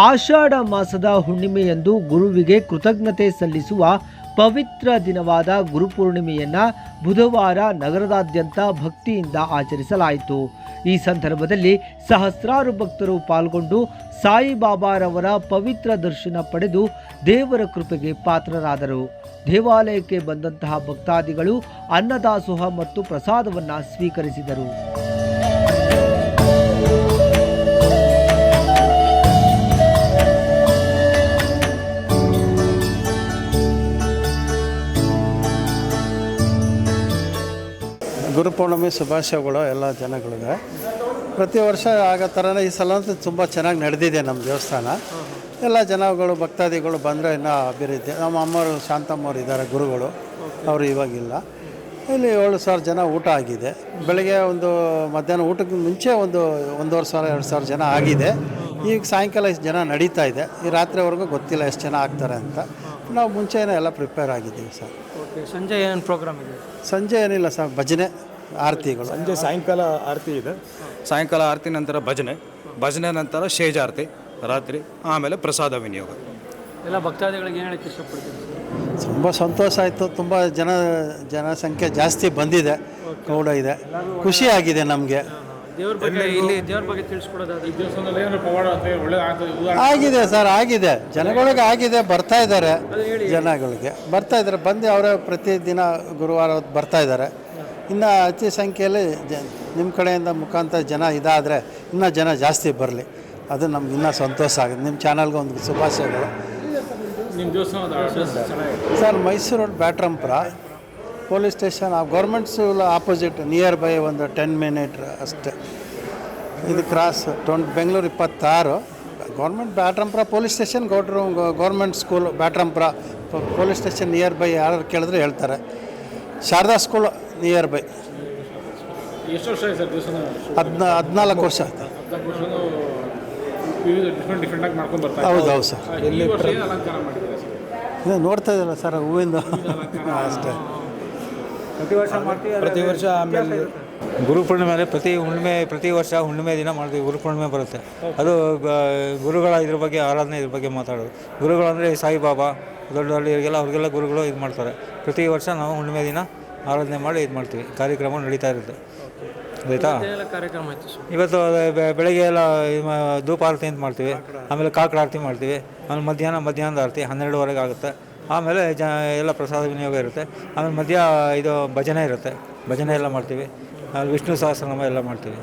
ಆಷಾಢ ಮಾಸದ ಹುಣ್ಣಿಮೆಯಂದು ಗುರುವಿಗೆ ಕೃತಜ್ಞತೆ ಸಲ್ಲಿಸುವ ಪವಿತ್ರ ದಿನವಾದ ಗುರುಪೂರ್ಣಿಮೆಯನ್ನ ಬುಧವಾರ ನಗರದಾದ್ಯಂತ ಭಕ್ತಿಯಿಂದ ಆಚರಿಸಲಾಯಿತು. ಈ ಸಂದರ್ಭದಲ್ಲಿ ಸಹಸ್ರಾರು ಭಕ್ತರು ಪಾಲ್ಗೊಂಡು ಸಾಯಿಬಾಬಾರವರ ಪವಿತ್ರ ದರ್ಶನ ಪಡೆದು ದೇವರ ಕೃಪೆಗೆ ಪಾತ್ರರಾದರು. ದೇವಾಲಯಕ್ಕೆ ಬಂದಂತಹ ಭಕ್ತಾದಿಗಳು ಅನ್ನದಾಸೋಹ ಮತ್ತು ಪ್ರಸಾದವನ್ನು ಸ್ವೀಕರಿಸಿದರು. ಗುರುಪೂರ್ಣಿಮೆ ಶುಭಾಶಯಗಳು ಎಲ್ಲ ಜನಗಳಿಗೆ. ಪ್ರತಿ ವರ್ಷ ಆಗೋ ಥರನೇ ಈ ಸಲ ಅಂತೂ ತುಂಬ ಚೆನ್ನಾಗಿ ನಡೆದಿದೆ ನಮ್ಮ ದೇವಸ್ಥಾನ. ಎಲ್ಲ ಜನಗಳು ಭಕ್ತಾದಿಗಳು ಬಂದರೆ ಇನ್ನೂ ಅಭಿವೃದ್ಧಿ. ನಮ್ಮ ಅಮ್ಮವರು ಶಾಂತಮ್ಮವ್ರು ಇದ್ದಾರೆ ಗುರುಗಳು, ಅವರು ಇವಾಗಿಲ್ಲ. ಇಲ್ಲಿ 7,000 ಜನ ಊಟ ಆಗಿದೆ. ಬೆಳಗ್ಗೆ ಒಂದು ಮಧ್ಯಾಹ್ನ ಊಟಕ್ಕೆ ಮುಂಚೆ 1,500-2,000 ಜನ ಆಗಿದೆ. ಈಗ ಸಾಯಂಕಾಲ ಎಷ್ಟು ಜನ ನಡೀತಾ ಇದೆ. ಈ ರಾತ್ರಿವರೆಗೂ ಗೊತ್ತಿಲ್ಲ ಎಷ್ಟು ಜನ ಆಗ್ತಾರೆ ಅಂತ. ನಾವು ಮುಂಚೆನೇ ಎಲ್ಲ ಪ್ರಿಪೇರ್ ಆಗಿದ್ದೀವಿ ಸರ್. ಸಂಜೆ ಏನೇನು ಪ್ರೋಗ್ರಾಮ್ ಇದೆ? ಸಂಜೆ ಏನಿಲ್ಲ ಸರ್, ಭಜನೆ ಆರತಿಗಳು. ಸಾಯಂಕಾಲ ಆರತಿ ಇದೆ. ಸಾಯಂಕಾಲ ಆರತಿ ನಂತರ ಭಜನೆ ನಂತರ ಶೇಜ ಆರತಿ ರಾತ್ರಿ, ಆಮೇಲೆ ಪ್ರಸಾದ ವಿನಿಯೋಗ. ಎಲ್ಲ ಭಕ್ತಾದಿಗಳಿಗೆ ಏನು ಹೇಳಕ್ಕೆ ಇಷ್ಟಪಡ್ತೀನಿ? ತುಂಬ ಸಂತೋಷ ಆಯಿತು. ತುಂಬ ಜನಸಂಖ್ಯೆ ಜಾಸ್ತಿ ಬಂದಿದೆ, ಕೂಡ ಇದೆ, ಖುಷಿಯಾಗಿದೆ ನಮಗೆ. ದೇವ್ರ ಬಗ್ಗೆ ತಿಳಿಸ್ಕೊಡೋದಾದ್ರೆ ಆಗಿದೆ ಸರ್, ಆಗಿದೆ. ಜನಗಳಿಗೆ ಆಗಿದೆ, ಬರ್ತಾ ಇದ್ದಾರೆ. ಜನಗಳಿಗೆ ಬರ್ತಾ ಇದ್ದಾರೆ, ಬಂದು ಅವರೇ ಪ್ರತಿದಿನ ಗುರುವಾರ ಹೊತ್ತು ಬರ್ತಾ ಇದ್ದಾರೆ. ಇನ್ನು ಅತಿ ಸಂಖ್ಯೆಯಲ್ಲಿ ನಿಮ್ಮ ಕಡೆಯಿಂದ ಮುಖಾಂತರ ಜನ ಇದಾದರೆ ಇನ್ನೂ ಜನ ಜಾಸ್ತಿ ಬರಲಿ, ಅದು ನಮ್ಗೆ ಇನ್ನೂ ಸಂತೋಷ ಆಗುತ್ತೆ. ನಿಮ್ಮ ಚಾನಲ್ಗೆ ಒಂದು ಶುಭಾಶಯಗಳು. ನಿಮ್ಮ ದೇವಸ್ಥಾನದ sir, Mysuru road Byatrampura police station, government school opposite, near by ಒಂದು 10 ಮಿನಿಟ್ ಅಷ್ಟೇ. ಇದು cross Bengaluru 26 government Byatrampura police station, government school Byatrampura police station near by. ಯಾರು ಕೇಳಿದ್ರೆ ಹೇಳ್ತಾರೆ. Sharada school near by. ಎಷ್ಟು ವರ್ಷ ಆಯ್ತು ಸರ್ ದೇವಸ್ಥಾನ? 14 ವರ್ಷ ಆಯ್ತು. ಹೌದು ಸರ್. ಇದು ನೋಡ್ತಾ ಇದ್ದಲ್ಲ ಸರ್, ಹೂವಿಂದ ಅಷ್ಟೇ. ಪ್ರತಿ ವರ್ಷ ಆಮೇಲೆ ಗುರುಪೂರ್ಣಿಮೆ ಮೇಲೆ ಪ್ರತಿ ವರ್ಷ ಹುಣ್ಣಿಮೆ ದಿನ ಮಾಡ್ತೀವಿ. ಗುರುಪೂರ್ಣಿಮೆ ಬರುತ್ತೆ. ಅದು ಗುರುಗಳ ಇದ್ರ ಬಗ್ಗೆ ಆರಾಧನೆ, ಇದ್ರ ಬಗ್ಗೆ ಮಾತಾಡೋದು. ಗುರುಗಳು ಅಂದರೆ ಸಾಯಿಬಾಬಾ ದೊಡ್ಡವರಿಗೆಲ್ಲ, ಅವ್ರಿಗೆಲ್ಲ ಗುರುಗಳು ಇದು ಮಾಡ್ತಾರೆ. ಪ್ರತಿ ವರ್ಷ ನಾವು ಹುಣ್ಣಿಮೆ ದಿನ ಆರಾಧನೆ ಮಾಡಿ ಇದು ಮಾಡ್ತೀವಿ. ಕಾರ್ಯಕ್ರಮ ನಡೀತಾ ಇರುತ್ತೆ. ಆಯಿತಾ? ಕಾರ್ಯಕ್ರಮ ಆಯಿತು ಇವತ್ತು ಬೆಳಗ್ಗೆ ಎಲ್ಲ ಧೂಪ ಆರತಿ ಅಂತ ಮಾಡ್ತೀವಿ. ಆಮೇಲೆ ಕಾಕಡ ಆರತಿ ಮಾಡ್ತೀವಿ. ಆಮೇಲೆ ಮಧ್ಯಾಹ್ನದ ಆರತಿ 12ವರೆಗೆ ಆಗುತ್ತೆ. ಆಮೇಲೆ ಎಲ್ಲ ಪ್ರಸಾದ ವಿನಿಯೋಗ ಇರುತ್ತೆ. ಆಮೇಲೆ ಇದು ಭಜನೆ ಇರುತ್ತೆ. ಭಜನೆ ಎಲ್ಲ ಮಾಡ್ತೀವಿ. ವಿಷ್ಣು ಸಹಸ್ರನಾಮ ಎಲ್ಲ ಮಾಡ್ತೀವಿ.